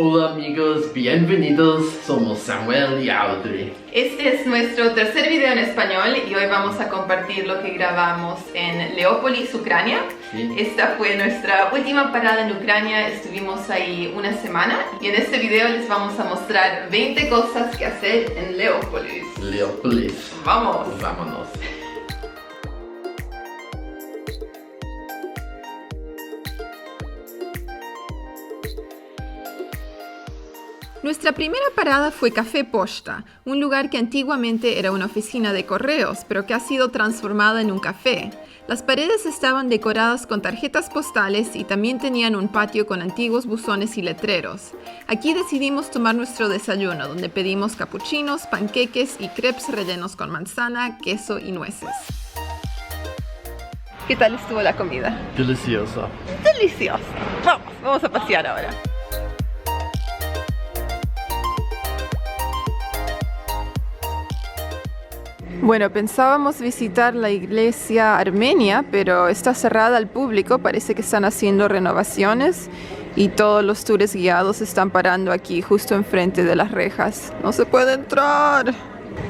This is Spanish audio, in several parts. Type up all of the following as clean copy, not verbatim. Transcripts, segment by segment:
Hola amigos, bienvenidos, somos Samuel y Audrey. Este es nuestro tercer video en español y hoy vamos a compartir lo que grabamos en Leópolis, Ucrania. Sí. Esta fue nuestra última parada en Ucrania, estuvimos ahí una semana y en este video les vamos a mostrar 20 cosas que hacer en Leópolis. Leópolis. ¡Vamos! Vámonos. Nuestra primera parada fue Café Posta, un lugar que antiguamente era una oficina de correos, pero que ha sido transformada en un café. Las paredes estaban decoradas con tarjetas postales y también tenían un patio con antiguos buzones y letreros. Aquí decidimos tomar nuestro desayuno, donde pedimos capuchinos, panqueques y crepes rellenos con manzana, queso y nueces. ¿Qué tal estuvo la comida? Deliciosa. ¡Deliciosa! Vamos a pasear ahora. Bueno, pensábamos visitar la iglesia armenia, pero está cerrada al público, parece que están haciendo renovaciones y todos los tours guiados están parando aquí justo enfrente de las rejas. No se puede entrar.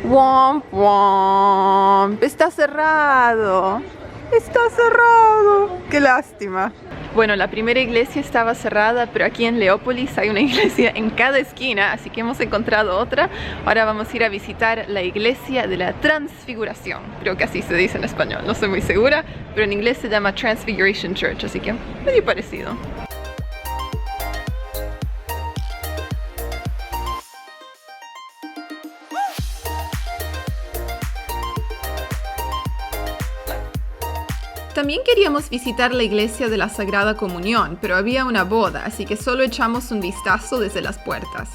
¡Womp, womp! ¡Está cerrado! ¡Está cerrado! ¡Qué lástima! Bueno, la primera iglesia estaba cerrada, pero aquí en Leópolis hay una iglesia en cada esquina, así que hemos encontrado otra. Ahora vamos a ir a visitar la iglesia de la Transfiguración. Creo que así se dice en español, no estoy muy segura, pero en inglés se llama Transfiguration Church, así que medio parecido. También queríamos visitar la iglesia de la Sagrada Comunión, pero había una boda, así que solo echamos un vistazo desde las puertas.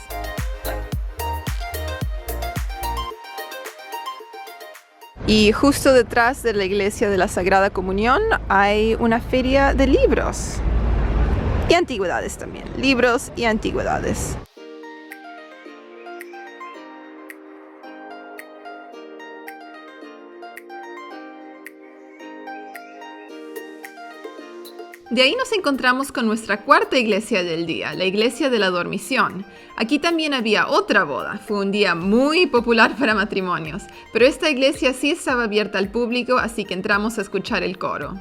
Y justo detrás de la iglesia de la Sagrada Comunión hay una feria de libros. Y antigüedades también, libros y antigüedades. De ahí nos encontramos con nuestra cuarta iglesia del día, la iglesia de la Dormición. Aquí también había otra boda, fue un día muy popular para matrimonios, pero esta iglesia sí estaba abierta al público, así que entramos a escuchar el coro.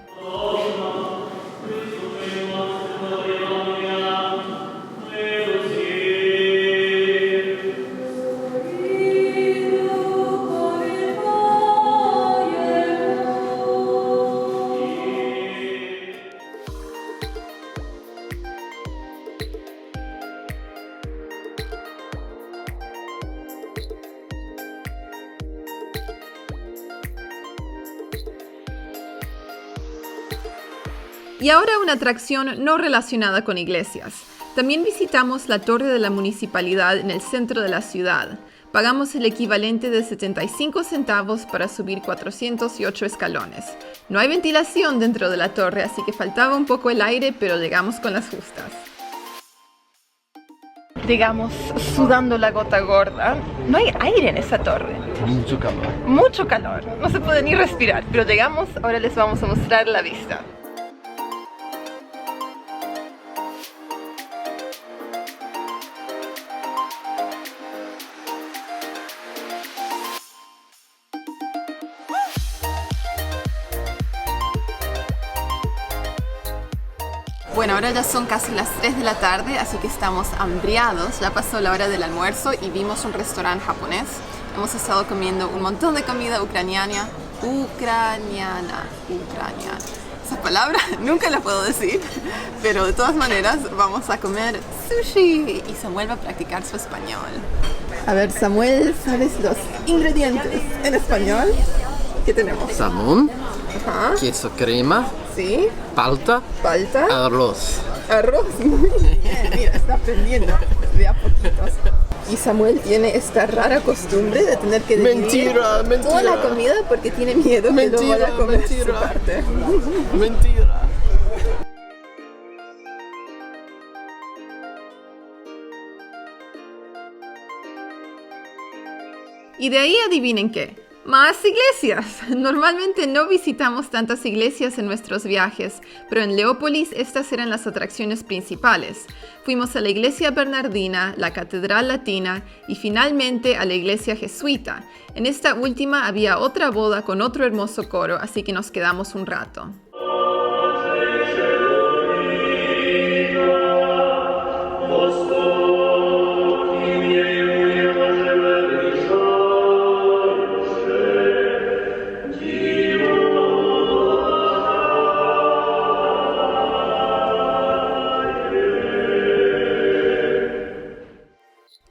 Y ahora una atracción no relacionada con iglesias. También visitamos la torre de la municipalidad en el centro de la ciudad. Pagamos el equivalente de 75 centavos para subir 408 escalones. No hay ventilación dentro de la torre, así que faltaba un poco el aire, pero llegamos con las justas. Llegamos sudando la gota gorda. No hay aire en esa torre. Mucho calor. Mucho calor. No se puede ni respirar, pero llegamos, ahora les vamos a mostrar la vista. Bueno, ahora ya son casi las 3 de la tarde, así que estamos hambriados. Ya pasó la hora del almuerzo y vimos un restaurante japonés. Hemos estado comiendo un montón de comida ucraniana. Esa palabra nunca la puedo decir, pero de todas maneras vamos a comer sushi y Samuel va a practicar su español. A ver, Samuel, ¿sabes los ingredientes en español? ¿Qué tenemos? Salmón, Ajá. queso crema, Sí, palta, palta. arroz. Arroz, muy bien, mira, está aprendiendo de a poquitos. Y Samuel tiene esta rara costumbre de tener que dividir Mentira. toda la comida porque tiene miedo que no vaya a comer su parte. Mentira. Y de ahí adivinen qué. Más iglesias. Normalmente no visitamos tantas iglesias en nuestros viajes, pero en Leópolis estas eran las atracciones principales. Fuimos a la iglesia bernardina, la catedral latina y finalmente a la iglesia jesuita. En esta última había otra boda con otro hermoso coro, así que nos quedamos un rato.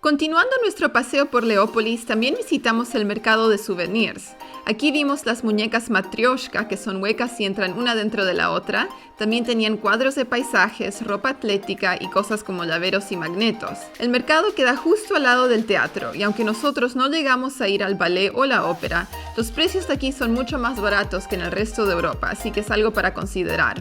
Continuando nuestro paseo por Leópolis, también visitamos el mercado de souvenirs. Aquí vimos las muñecas Matryoshka, que son huecas y entran una dentro de la otra. También tenían cuadros de paisajes, ropa atlética y cosas como llaveros y magnetos. El mercado queda justo al lado del teatro, y aunque nosotros no llegamos a ir al ballet o la ópera, los precios de aquí son mucho más baratos que en el resto de Europa, así que es algo para considerar.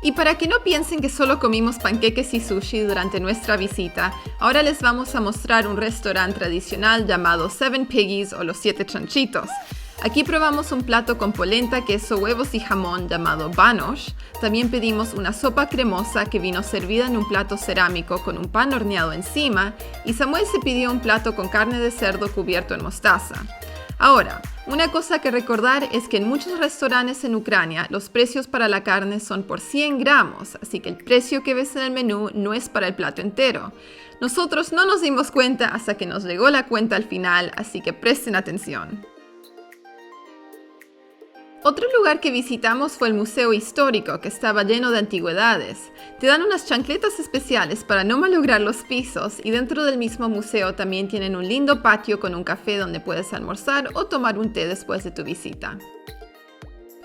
Y para que no piensen que solo comimos panqueques y sushi durante nuestra visita, ahora les vamos a mostrar un restaurante tradicional llamado Seven Piggies o los 7 chanchitos. Aquí probamos un plato con polenta, queso, huevos y jamón llamado banosh. También pedimos una sopa cremosa que vino servida en un plato cerámico con un pan horneado encima, y Samuel se pidió un plato con carne de cerdo cubierto en mostaza. Ahora, una cosa que recordar es que en muchos restaurantes en Ucrania los precios para la carne son por 100 gramos, así que el precio que ves en el menú no es para el plato entero. Nosotros no nos dimos cuenta hasta que nos llegó la cuenta al final, así que presten atención. Otro lugar que visitamos fue el Museo Histórico, que estaba lleno de antigüedades. Te dan unas chancletas especiales para no malograr los pisos, y dentro del mismo museo también tienen un lindo patio con un café donde puedes almorzar o tomar un té después de tu visita.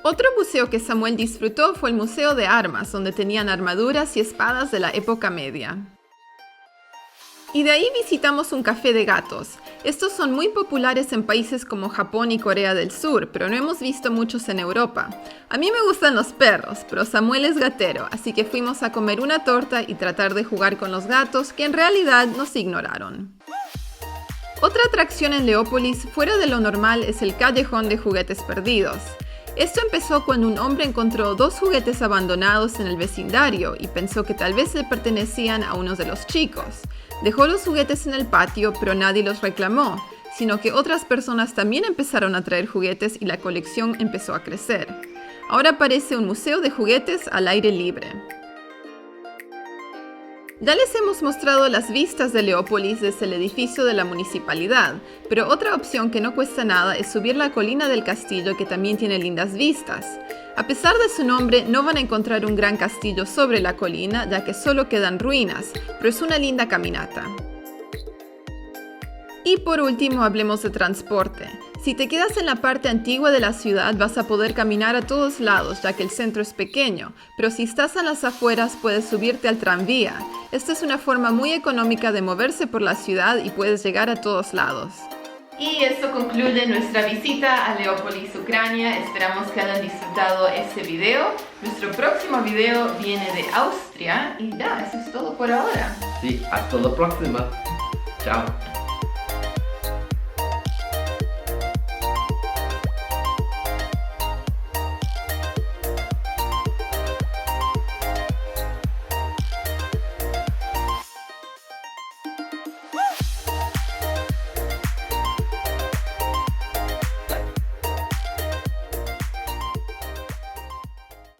Otro museo que Samuel disfrutó fue el Museo de Armas, donde tenían armaduras y espadas de la época media. Y de ahí visitamos un café de gatos. Estos son muy populares en países como Japón y Corea del Sur, pero no hemos visto muchos en Europa. A mí me gustan los perros, pero Samuel es gatero, así que fuimos a comer una torta y tratar de jugar con los gatos, que en realidad nos ignoraron. Otra atracción en Leópolis, fuera de lo normal, es el callejón de juguetes perdidos. Esto empezó cuando un hombre encontró 2 juguetes abandonados en el vecindario y pensó que tal vez le pertenecían a uno de los chicos. Dejó los juguetes en el patio, pero nadie los reclamó, sino que otras personas también empezaron a traer juguetes y la colección empezó a crecer. Ahora parece un museo de juguetes al aire libre. Ya les hemos mostrado las vistas de Leópolis desde el edificio de la municipalidad, pero otra opción que no cuesta nada es subir la colina del castillo, que también tiene lindas vistas. A pesar de su nombre, no van a encontrar un gran castillo sobre la colina, ya que solo quedan ruinas, pero es una linda caminata. Y por último, hablemos de transporte. Si te quedas en la parte antigua de la ciudad, vas a poder caminar a todos lados, ya que el centro es pequeño, pero si estás en las afueras, puedes subirte al tranvía. Esta es una forma muy económica de moverse por la ciudad y puedes llegar a todos lados. Y esto concluye nuestra visita a Leópolis, Ucrania. Esperamos que hayan disfrutado este video. Nuestro próximo video viene de Austria y ya, eso es todo por ahora. Sí, hasta la próxima. Chao.